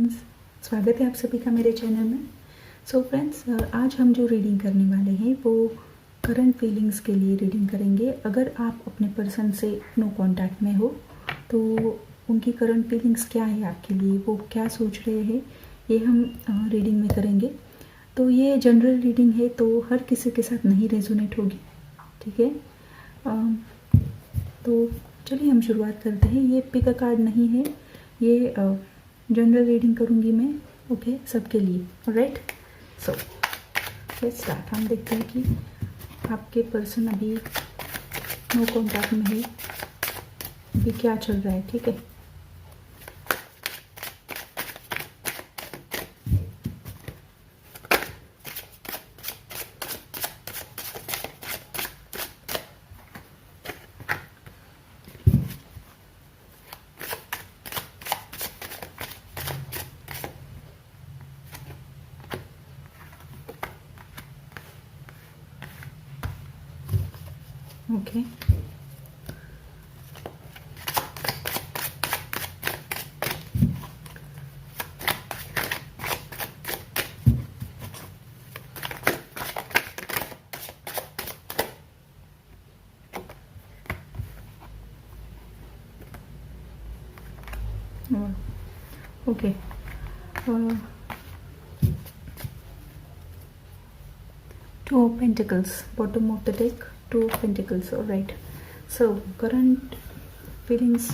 Friends, स्वागत है आप सभी का मेरे चैनल में। सो फ्रेंड्स, आज हम जो रीडिंग करने वाले हैं वो करंट फीलिंग्स के लिए रीडिंग करेंगे। अगर आप अपने पर्सन से नो कांटेक्ट में हो तो उनकी करंट फीलिंग्स क्या है आपके लिए, वो क्या सोच रहे हैं, ये हम रीडिंग में करेंगे। तो ये जनरल रीडिंग है तो हर किसी के साथ नहीं रेजोनेट होगी, ठीक है। तो चलिए हम शुरुआत करते हैं। ये पिक अ कार्ड नहीं है, ये जनरल रीडिंग करूँगी मैं, ओके, सबके लिए। Alright, so let's start. हम देखते हैं कि आपके पर्सन अभी नो कॉन्टैक्ट में है, अभी क्या चल रहा है, ठीक है। Okay, okay, Two of Pentacles, bottom of the deck, Two of Pentacles. All right. So current feelings,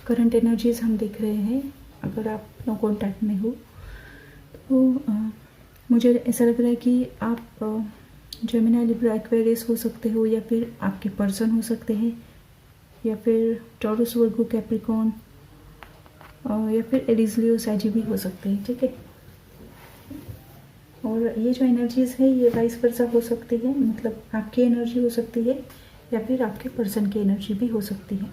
current energies हम देख रहे हैं। अगर आप नो कॉन्टैक्ट में हो तो मुझे ऐसा लग रहा है कि आप जेमिनी, लिब्रा, एक्वेरियस हो सकते हो, या फिर आपके पर्सन हो सकते हैं, या फिर टॉरस, वर्गो, कैप्रिकॉर्न, या फिर एरीज, लियो, सैजिटेरियस भी हो सकते हैं, ठीक है। और ये जो एनर्जीज़ है ये वाइस वर्सा हो सकती है, मतलब आपकी एनर्जी हो सकती है या फिर आपके पर्सन की एनर्जी भी हो सकती है।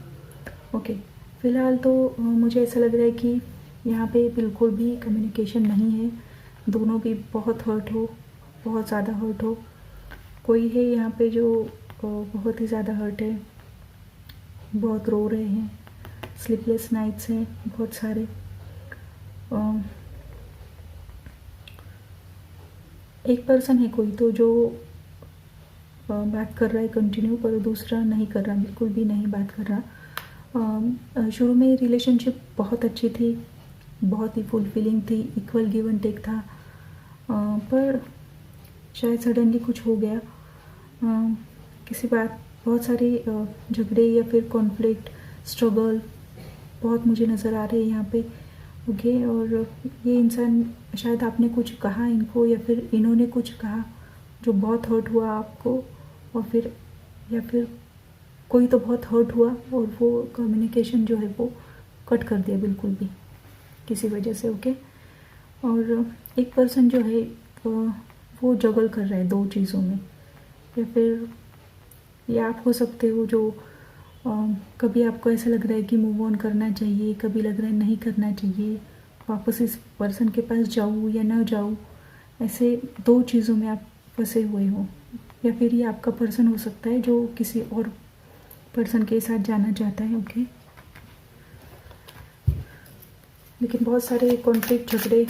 ओके, फ़िलहाल तो मुझे ऐसा लग रहा है कि यहाँ पे बिल्कुल भी कम्युनिकेशन नहीं है, दोनों भी बहुत हर्ट हो, बहुत ज़्यादा हर्ट हो। कोई है यहाँ पे जो बहुत ही ज़्यादा हर्ट है, बहुत रो रहे हैं, स्लीपलेस नाइट्स हैं बहुत सारे। एक पर्सन है कोई तो जो बात कर रहा है कंटिन्यू, पर दूसरा नहीं कर रहा, बिल्कुल भी नहीं बात कर रहा। शुरू में रिलेशनशिप बहुत अच्छी थी, बहुत ही फुलफिलिंग थी, इक्वल गिव एंड टेक था, पर शायद सडनली कुछ हो गया। किसी बात, बहुत सारे झगड़े या फिर कॉन्फ्लिक्ट, स्ट्रगल बहुत मुझे नज़र आ रहे हैं यहाँ पे। ओके, और ये इंसान, शायद आपने कुछ कहा इनको या फिर इन्होंने कुछ कहा जो बहुत हर्ट हुआ आपको, और फिर या फिर कोई तो बहुत हर्ट हुआ और वो कम्युनिकेशन जो है वो कट कर दिया बिल्कुल भी किसी वजह से। ओके, और एक पर्सन जो है वो जगल कर रहा है दो चीज़ों में, या फिर ये आप हो सकते हो जो कभी आपको ऐसा लग रहा है कि मूव ऑन करना चाहिए, कभी लग रहा है नहीं करना चाहिए, वापस इस पर्सन के पास जाऊँ या ना जाऊँ, ऐसे दो चीज़ों में आप फंसे हुए हो। या फिर ये आपका पर्सन हो सकता है जो किसी और पर्सन के साथ जाना चाहता है। ओके, लेकिन बहुत सारे कॉन्फ्लिक्ट, झगड़े,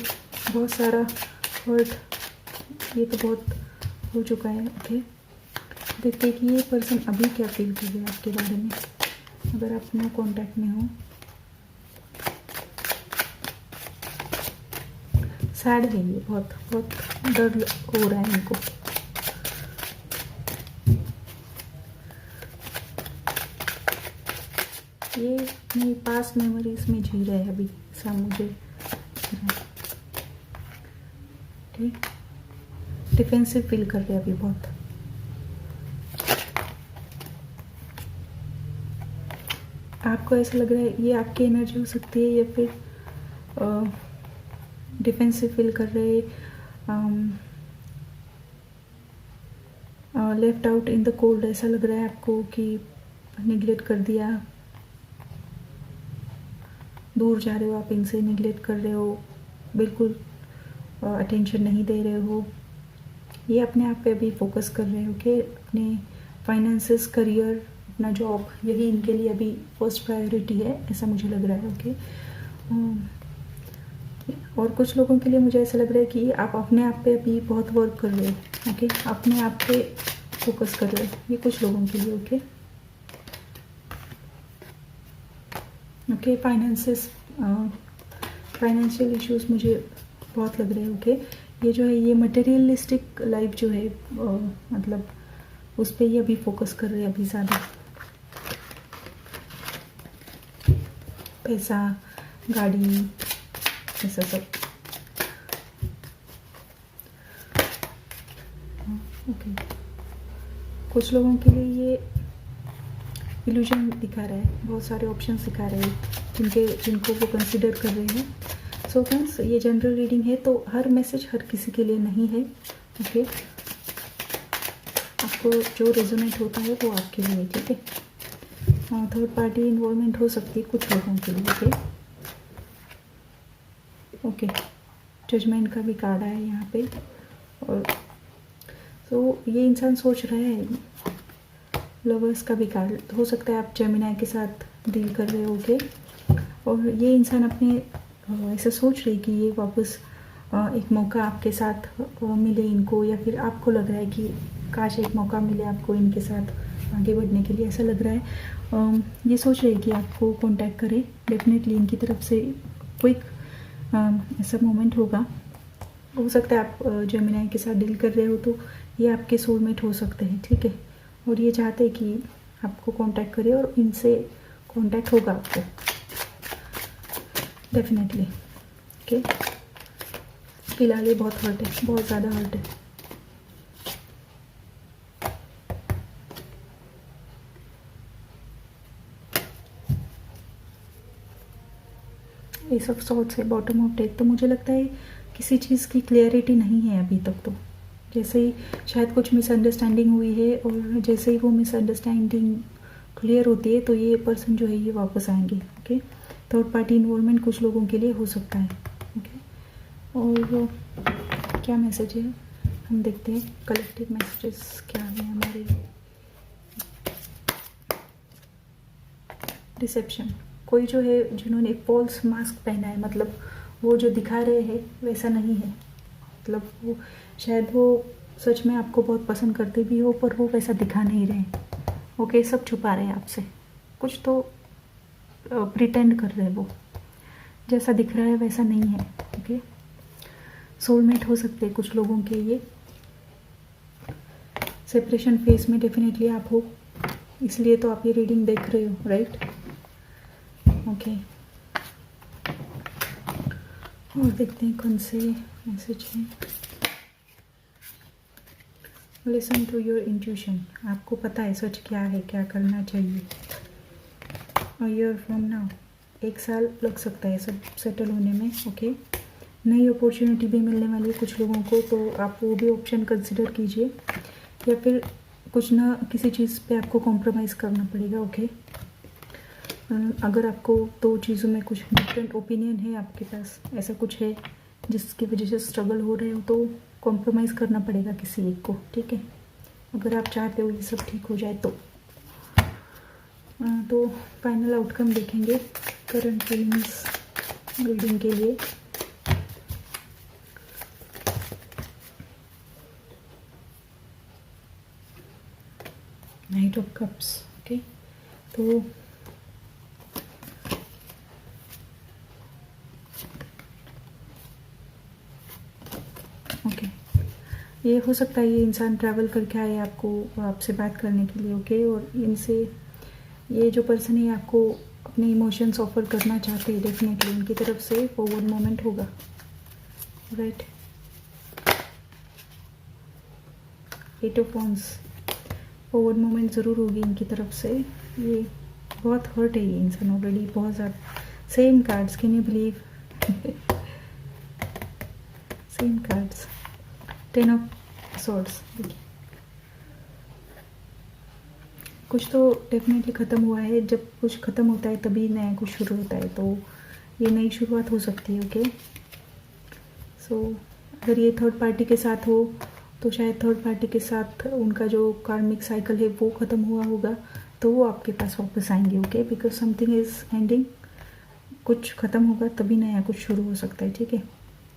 बहुत सारा हर्ट, ये तो बहुत हो चुका है। ओके, देखते हैं कि ये पर्सन अभी क्या फील कर रहा है आपके बारे में, अगर आप नो कॉन्टैक्ट में हो। सैड है ये, बहुत बहुत डर हो रहा है इनको। ये अपनी पास्ट मेमोरीज में जी रहे हैं अभी, ऐसा मुझे ठीक, डिफेंसिव फील कर रहे हैं अभी बहुत। आपको ऐसा लग रहा है ये आपकी एनर्जी हो सकती है, या फिर डिफेंसिव फील कर रहे, left out in the cold, ऐसा लग रहा है आपको कि निगलेक्ट कर दिया, दूर जा रहे हो आप इनसे, निगलेक्ट कर रहे हो, बिल्कुल अटेंशन नहीं दे रहे हो। ये अपने आप पे अभी फोकस कर रहे हो कि अपने फाइनेंसेस, करियर, अपना जॉब, यही इनके लिए अभी फर्स्ट प्रायोरिटी है, ऐसा मुझे लग रहा है। ओके, और कुछ लोगों के लिए मुझे ऐसा लग रहा है कि आप अपने आप पे अभी बहुत वर्क कर रहे हो। ओके, अपने आप पे फोकस कर रहे हो, ये कुछ लोगों के लिए। ओके ओके, फाइनेंशियल इश्यूज मुझे बहुत लग रहे हैं। ओके, ये जो है ये मटेरियलिस्टिक लाइफ जो है मतलब उस पर ये अभी फोकस कर रहे हैं अभी ज़्यादा। पैसा, गाड़ी, ऐसा सब। ओके, कुछ लोगों के लिए ये इल्यूजन दिखा रहा है, बहुत सारे ऑप्शंस दिखा रहे हैं जिनको वो कंसिडर कर रहे हैं। सो फ्रेंड्स, ये जनरल रीडिंग है, तो हर मैसेज हर किसी के लिए नहीं है। ओके, आपको जो रेजोनेट होता है वो आपके लिए, ठीक है। थर्ड पार्टी इन्वॉल्वमेंट हो सकती है कुछ लोगों के लिए। ओके ओके, जजमेंट का भी कार्ड आया यहाँ पे। और तो ये इंसान सोच रहा है, लवर्स का भी कार्ड हो सकता है, आप जेमिनी के साथ डील कर रहे होगे। और ये इंसान अपने ऐसा सोच रहे कि ये वापस एक मौका आपके साथ मिले इनको, या फिर आपको लग रहा है कि काश एक मौका मिले आपको इनके साथ आगे बढ़ने के लिए, ऐसा लग रहा है। ये सोच रहे हैं कि आपको कांटेक्ट करें। डेफिनेटली इनकी तरफ से क्विक ऐसा मोमेंट होगा। हो सकता है आप जेमिनी के साथ डील कर रहे हो तो ये आपके सोलमेट हो सकते हैं, ठीक है। और ये चाहते हैं कि आपको कांटेक्ट करें और इनसे कांटेक्ट होगा आपको डेफिनेटली। ओके, फिलहाल ये बहुत हर्ट है, बहुत ज़्यादा हर्ट है। ये सब सॉर्ट्स है, बॉटम ऑफ डेक। तो मुझे लगता है किसी चीज़ की क्लियरिटी नहीं है अभी तक। तो जैसे ही शायद कुछ मिसअंडरस्टैंडिंग हुई है, और जैसे ही वो मिसअंडरस्टैंडिंग क्लियर होती है तो ये पर्सन जो है ये वापस आएंगे। ओके, थर्ड पार्टी इन्वॉल्वमेंट कुछ लोगों के लिए हो सकता है। ओके, और क्या मैसेज है हम देखते हैं। कलेक्टिव मैसेजेस क्या है हमारे। डिसेप्शन, कोई जो है जिन्होंने एक फॉल्स मास्क पहना है, मतलब वो जो दिखा रहे हैं वैसा नहीं है। मतलब वो शायद वो सच में आपको बहुत पसंद करते भी हो, पर वो वैसा दिखा नहीं रहे। ओके, सब छुपा रहे हैं आपसे, कुछ तो प्रिटेंड कर रहे हैं। वो जैसा दिख रहा है वैसा नहीं है। ओके, सोलमेट हो सकते हैं कुछ लोगों के ये। सेपरेशन फेज में डेफिनेटली आप हो, इसलिए तो आप ये रीडिंग देख रहे हो, राइट। ओके, और देखते हैं कौन से मैसेज हैं। लिसन टू योर इंट्यूशन, आपको पता है सच क्या है, क्या करना चाहिए। और ईयर फ्रॉम नाउ, 1 साल लग सकता है सब सेटल होने में। ओके, नई अपॉर्चुनिटी भी मिलने वाली है कुछ लोगों को, तो आप वो भी ऑप्शन कंसिडर कीजिए। या फिर कुछ ना किसी चीज़ पे आपको कॉम्प्रोमाइज़ करना पड़ेगा। ओके, अगर आपको 2 चीज़ों में कुछ डिफरेंट ओपिनियन है आपके पास, ऐसा कुछ है जिसकी वजह से स्ट्रगल हो रहे हो, तो कॉम्प्रोमाइज़ करना पड़ेगा किसी एक को, ठीक है। अगर आप चाहते हो ये सब ठीक हो जाए तो फाइनल आउटकम देखेंगे करंट फीलिंग्स रीडिंग के लिए। Night of cups. ओके, तो ओके, ये हो सकता है ये इंसान ट्रैवल करके आए आपसे बात करने के लिए। ओके, और इनसे ये जो पर्सन है आपको अपने इमोशंस ऑफर करना चाहते हैं। डेफिनेटली उनकी तरफ से फॉरवर्ड मोमेंट होगा, right. 8 of wands, forward moment ज़रूर होगी इनकी तरफ से। ये बहुत हर्ट है ये इंसान ऑलरेडी, बहुत ज़्यादा। Same cards, can you believe. Same cards, 10 of swords. कुछ तो डेफिनेटली ख़त्म हुआ है। जब कुछ ख़त्म होता है तभी नया कुछ शुरू होता है, तो ये नई शुरुआत हो सकती है। ओके, सो अगर ये थर्ड पार्टी के साथ हो तो शायद थर्ड पार्टी के साथ उनका जो कार्मिक साइकिल है वो ख़त्म हुआ होगा, तो वो आपके पास वापस आएंगे। Okay, because something is ending, कुछ ख़त्म होगा तभी नया कुछ शुरू हो सकता है, ठीक है।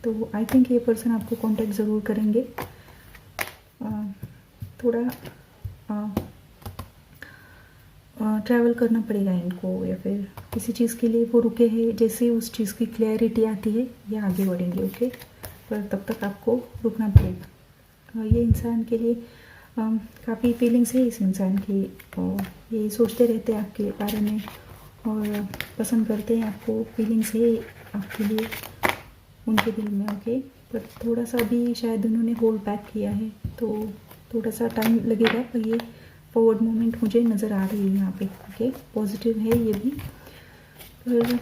तो आई थिंक ये पर्सन आपको कांटेक्ट ज़रूर करेंगे। थोड़ा ट्रैवल करना पड़ेगा इनको, या फिर किसी चीज़ के लिए वो रुके हैं, जैसे ही उस चीज़ की क्लैरिटी आती है ये आगे बढ़ेंगे, ओके। पर तब तक आपको रुकना पड़ेगा। ये इंसान के लिए काफ़ी फीलिंग्स है इस इंसान की, ये सोचते रहते हैं आपके बारे में और पसंद करते हैं आपको, फीलिंग्स है आपके लिए उनके दिल में, ओके। पर थोड़ा सा अभी शायद उन्होंने होल्ड बैक किया है, तो थोड़ा सा टाइम लगेगा, पर ये फॉरवर्ड मूवमेंट मुझे नज़र आ रही है यहाँ पे, ओके। पॉजिटिव है ये भी, पर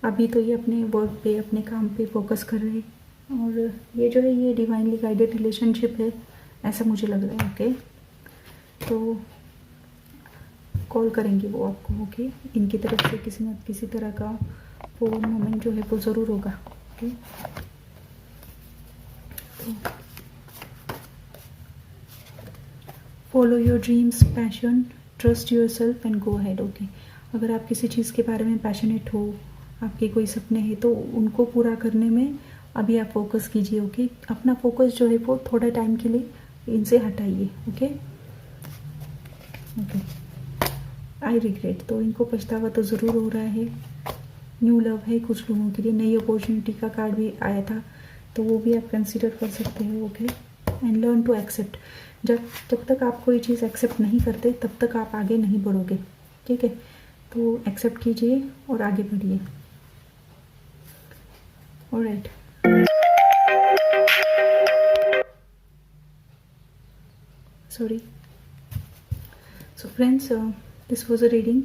अभी तो ये अपने वर्क पे, अपने काम पे फोकस कर रहे हैं। और ये जो है ये डिवाइनली गाइडेड रिलेशनशिप है, ऐसा मुझे लग रहा है, ओके। तो कॉल करेंगे वो आपको, ओके। इनकी तरफ से किसी न किसी तरह का फॉरवर्ड मूवमेंट जो है वो ज़रूर होगा, ओके। तो follow your dreams, passion, trust your self and go ahead, okay. अगर आप किसी चीज़ के बारे में पैशनेट हो, आपके कोई सपने हैं, तो उनको पूरा करने में अभी आप फोकस कीजिए, ओके। अपना फोकस जो है वो थोड़ा टाइम के लिए इनसे हटाइए, ओके। ओके, आई रिग्रेट, तो इनको पछतावा तो ज़रूर हो रहा है। न्यू लव है कुछ लोगों के लिए, नई अपॉर्चुनिटी का कार्ड भी आया था, तो वो भी आप कंसिडर कर सकते हो, okay. And learn to accept, जब तक आप कोई चीज़ एक्सेप्ट नहीं करते तब तक आप आगे नहीं बढ़ोगे, ठीक है। तो एक्सेप्ट कीजिए और आगे बढ़िए, alright. Sorry. So friends, this was a reading,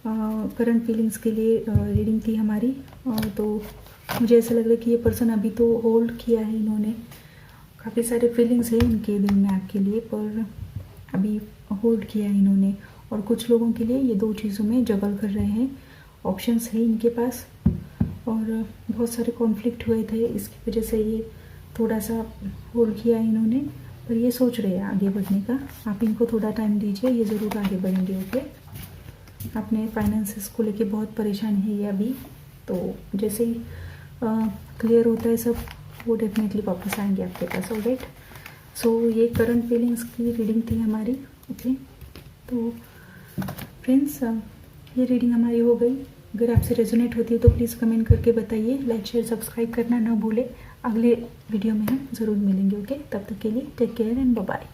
current feelings के लिए रीडिंग थी हमारी। तो मुझे ऐसा लग रहा है कि ये पर्सन अभी तो होल्ड किया है इन्होंने, काफ़ी सारे फीलिंग्स हैं इनके दिल में आपके लिए, पर अभी होल्ड किया है इन्होंने। और कुछ लोगों के लिए ये दो चीज़ों में जगल कर रहे हैं, ऑप्शंस है इनके पास, और बहुत सारे कॉन्फ्लिक्ट हुए थे, इसकी वजह से ये थोड़ा सा होल्ड किया है इन्होंने। पर ये सोच रहे हैं आगे बढ़ने का, आप इनको थोड़ा टाइम दीजिए, ये ज़रूर आगे बढ़ेंगे, ओके। अपने फाइनेंसेस को लेके बहुत परेशान है ये अभी, तो जैसे ही क्लियर होता है सब, वो डेफिनेटली वापस आएंगे आपके पास, ऑलराइट। सो ये करंट फीलिंग्स की रीडिंग थी हमारी, ओके। तो फ्रेंड्स, ये रीडिंग हमारी हो गई। अगर आपसे रेजोनेट होती है तो प्लीज़ कमेंट करके बताइए, लाइक शेयर सब्सक्राइब करना ना भूलें। अगले वीडियो में हम ज़रूर मिलेंगे, ओके। तब तक के लिए take care and bye bye.